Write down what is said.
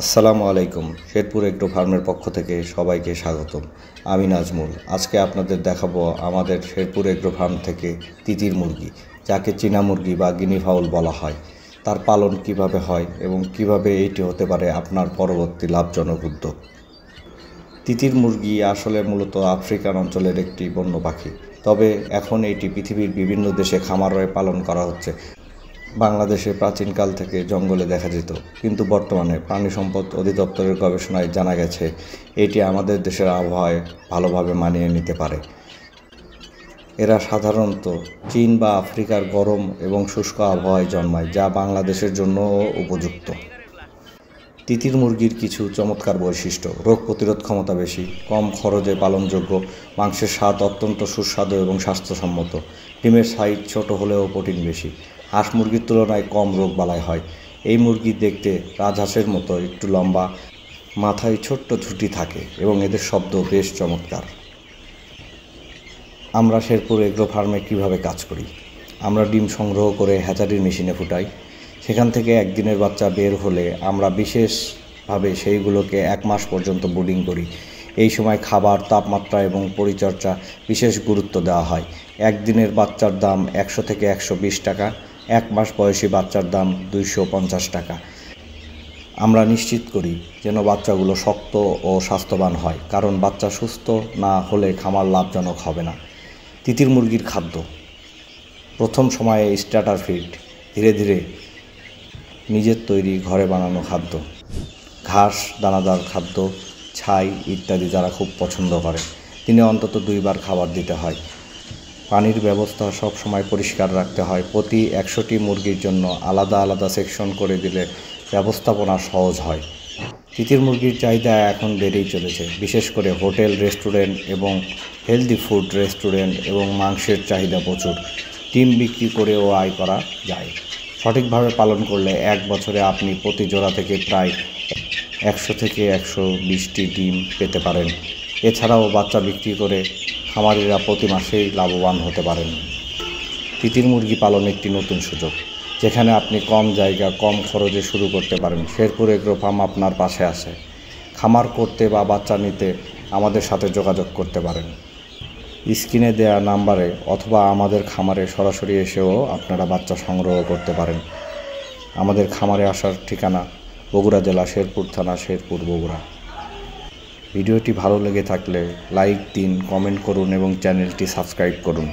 আসসালামু আলাইকুম। শেরপুর এগ্রো ফার্মের পক্ষ থেকে সবাইকে স্বাগতম। আমি নাজমুল। আজকে আপনাদের দেখাবো আমাদের শেরপুর এগ্রো ফার্ম থেকে তিতির মুরগি, যাকে চীনা মুরগি বা গিনি ফাউল বলা হয়, তার পালন কিভাবে হয় এবং কিভাবে এইটি হতে পারে আপনার পরবর্তী লাভজনক উদ্যোগ। তিতির মুরগি আসলে মূলত আফ্রিকান অঞ্চলের একটি বন্য পাখি, তবে এখন এটি পৃথিবীর বিভিন্ন দেশে খামারে পালন করা হচ্ছে। বাংলাদেশে প্রাচীনকাল থেকে জঙ্গলে দেখা যেত, কিন্তু বর্তমানে প্রাণী সম্পদ অধিদপ্তরের গবেষণায় জানা গেছে এটি আমাদের দেশের আবহাওয়ায় ভালোভাবে মানিয়ে নিতে পারে। এরা সাধারণত চীন বা আফ্রিকার গরম এবং শুষ্ক আবহাওয়ায় জন্মায়, যা বাংলাদেশের জন্যও উপযুক্ত। তিতির মুরগির কিছু চমৎকার বৈশিষ্ট্য: রোগ প্রতিরোধ ক্ষমতা বেশি, কম খরচে পালনযোগ্য, মাংসের স্বাদ অত্যন্ত সুস্বাদু এবং স্বাস্থ্যসম্মত, ডিমের সাইজ ছোট হলেও প্রোটিন বেশি, হাঁস মুরগির তুলনায় কম রোগবালাই হয়। এই মুরগি দেখতে রাজহাঁসের মতো একটু লম্বা, মাথায় ছোট্ট ঝুঁটি থাকে এবং এদের শব্দ বেশ চমৎকার। আমরা শেরপুর এগ্রো ফার্মে কীভাবে কাজ করি? আমরা ডিম সংগ্রহ করে হ্যাচারির মেশিনে ফুটাই। সেখান থেকে একদিনের বাচ্চা বের হলে আমরা বিশেষভাবে সেইগুলোকে 1 মাস পর্যন্ত ব্রুডিং করি। এই সময় খাবার, তাপমাত্রা এবং পরিচর্যা বিশেষ গুরুত্ব দেওয়া হয়। একদিনের বাচ্চার দাম 100 থেকে 120 টাকা, 1 মাস বয়সী বাচ্চার দাম 250 টাকা। আমরা নিশ্চিত করি যেন বাচ্চাগুলো শক্ত ও স্বাস্থ্যবান হয়, কারণ বাচ্চা সুস্থ না হলে খামার লাভজনক হবে না। তিতির মুরগির খাদ্য: প্রথম সময়ে স্টার্টার ফিড, ধীরে ধীরে নিজের তৈরি ঘরে বানানো খাদ্য, ঘাস, দানাদার খাদ্য, ছাই ইত্যাদি যারা খুব পছন্দ করে। দিনে অন্তত 2 বার খাবার দিতে হয়। পানির ব্যবস্থা সব সময় পরিষ্কার রাখতে হয়। প্রতি 100টি মুরগির জন্য আলাদা আলাদা সেকশন করে দিলে ব্যবস্থাপনা সহজ হয়। তিতির মুরগির চাহিদা এখন বেড়েই চলেছে, বিশেষ করে হোটেল, রেস্টুরেন্ট এবং হেলদি ফুড রেস্টুরেন্ট, এবং মাংসের চাহিদা প্রচুর। ডিম বিক্রি করেও আয় করা যায়। সঠিকভাবে পালন করলে 1 বছরে আপনি প্রতি জোড়া থেকে প্রায় 100 থেকে 120টি ডিম পেতে পারেন। এছাড়াও বাচ্চা বিক্রি করে খামারিরা প্রতি মাসেই লাভবান হতে পারেন। তিতির মুরগি পালন একটি নতুন সুযোগ, যেখানে আপনি কম জায়গা, কম খরচে শুরু করতে পারেন। শেরপুর এগ্রো ফার্ম আপনার পাশে আছে। খামার করতে বা বাচ্চা নিতে আমাদের সাথে যোগাযোগ করতে পারেন। স্ক্রিনে দেয়া নাম্বারে অথবা আমাদের খামারে সরাসরি এসেও আপনারা বাচ্চা সংগ্রহ করতে পারেন। আমাদের খামারে আসার ঠিকানা: বগুড়া জেলা, শেরপুর থানা, শেরপুর, বগুড়া। ভিডিওটি ভালো লেগে থাকলে লাইক দিন, কমেন্ট করুন এবং চ্যানেলটি সাবস্ক্রাইব করুন।